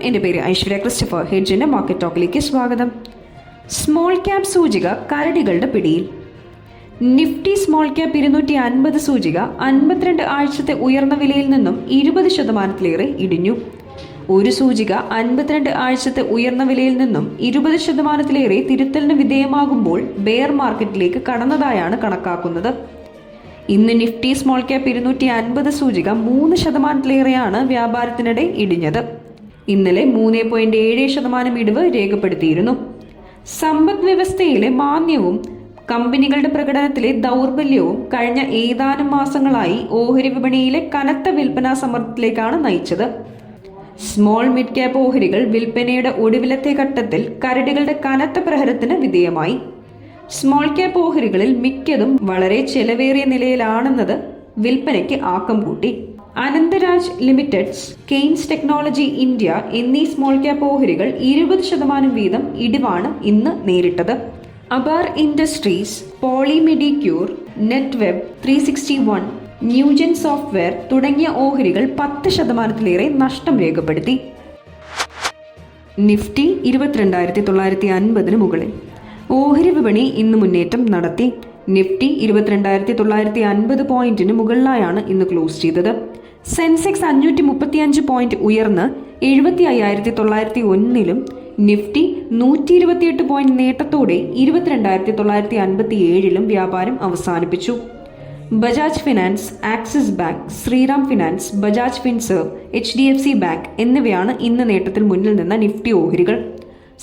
എൻ്റെ പേര് Aishwarya Christopher. ഹെഡ്ജിൻ്റെ market ടോക്കിലേക്ക് സ്വാഗതം. സ്മോൾ ക്യാപ് സൂചിക കരടികളുടെ പിടിയിൽ. നിഫ്റ്റി സ്മോൾ ക്യാപ് 250 സൂചിക 52 ആഴ്ചത്തെ ഉയർന്ന വിലയിൽ നിന്നും 20% ഇടിഞ്ഞു. ഒരു സൂചിക 52 ആഴ്ചത്തെ ഉയർന്ന വിലയിൽ നിന്നും 20% തിരുത്തലിന് വിധേയമാകുമ്പോൾ ബെയർ മാർക്കറ്റിലേക്ക് കടന്നതായാണ് കണക്കാക്കുന്നത്. ഇന്ന് നിഫ്റ്റി സ്മോൾ ക്യാപ് 250 സൂചിക 3% വ്യാപാരത്തിനിടെ ഇടിഞ്ഞത്. ഇന്നലെ 3.7% ഇടിവ് രേഖപ്പെടുത്തിയിരുന്നു. സമ്പദ് വ്യവസ്ഥയിലെ മാന്ദ്യവും കമ്പനികളുടെ പ്രകടനത്തിലെ ദൗർബല്യവും കഴിഞ്ഞ ഏതാനും മാസങ്ങളായി ഓഹരി വിപണിയിലെ കനത്ത വിൽപ്പനാ സമ്മർദ്ദത്തിലേക്കാണ് നയിച്ചത്. സ്മോൾ മിഡ് ക്യാപ് ഓഹരികൾ വിൽപ്പനയുടെ ഒടുവിലത്തെ ഘട്ടത്തിൽ കരടികളുടെ കനത്ത പ്രഹരത്തിന് വിധേയമായി. സ്മോൾ ക്യാപ് ഓഹരികളിൽ മിക്കതും വളരെ ചെലവേറിയ നിലയിലാണെന്നത് വിൽപ്പനയ്ക്ക് ആക്കം കൂട്ടി. Anantraj limiteds, Kaynes technology India എന്നീ സ്മോൾ ക്യാപ് ഓഹരികൾ 20% വീതം ഇടിവാണ് ഇന്ന് നേരിട്ടത്. Apar industries, poly medicure, Netweb 361, Newgen software തുടങ്ങിയ ഓഹരികൾ 10% നഷ്ടം രേഖപ്പെടുത്തി. നിഫ്റ്റി 22,950 മുകളിൽ. ഓഹരി വിപണി ഇന്ന് മുന്നേറ്റം നടത്തി. നിഫ്റ്റി 22,950 പോയിന്റിന് മുകളിലായാണ് ഇന്ന് ക്ലോസ് ചെയ്തത്. സെൻസെക്സ് 535 പോയിന്റ് ഉയർന്ന് 75,901-ലും നിഫ്റ്റി 128 പോയിന്റ് നേട്ടത്തോടെ 22,957-ലും വ്യാപാരം അവസാനിപ്പിച്ചു. Bajaj Finance, Axis Bank, Shriram Finance, Bajaj Finserv, HDFC Bank എന്നിവയാണ് ഇന്ന് നേട്ടത്തിൽ മുന്നിൽ നിന്ന നിഫ്റ്റി ഓഹരികൾ.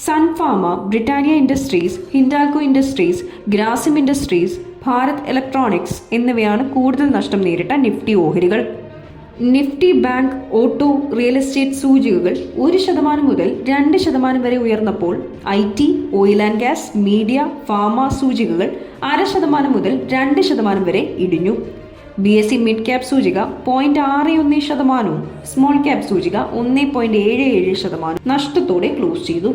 Sun Pharma, Britannia Industries, Hindalco Industries, Grasim Industries, Bharat Electronics എന്നിവയാണ് കൂടുതൽ നഷ്ടം നേരിട്ട നിഫ്റ്റി ഓഹരികൾ. Nifty Bank, auto, real estate സൂചികകൾ 1% മുതൽ 2% വരെ ഉയർന്നപ്പോൾ IT, oil and gas, media, pharma സൂചികകൾ 0.5% മുതൽ 2% വരെ ഇടിഞ്ഞു. BSE മിഡ് ക്യാപ് സൂചിക 0.61%, സ്മോൾ ക്യാപ് സൂചിക 1.77% നഷ്ടത്തോടെ ക്ലോസ് ചെയ്തു.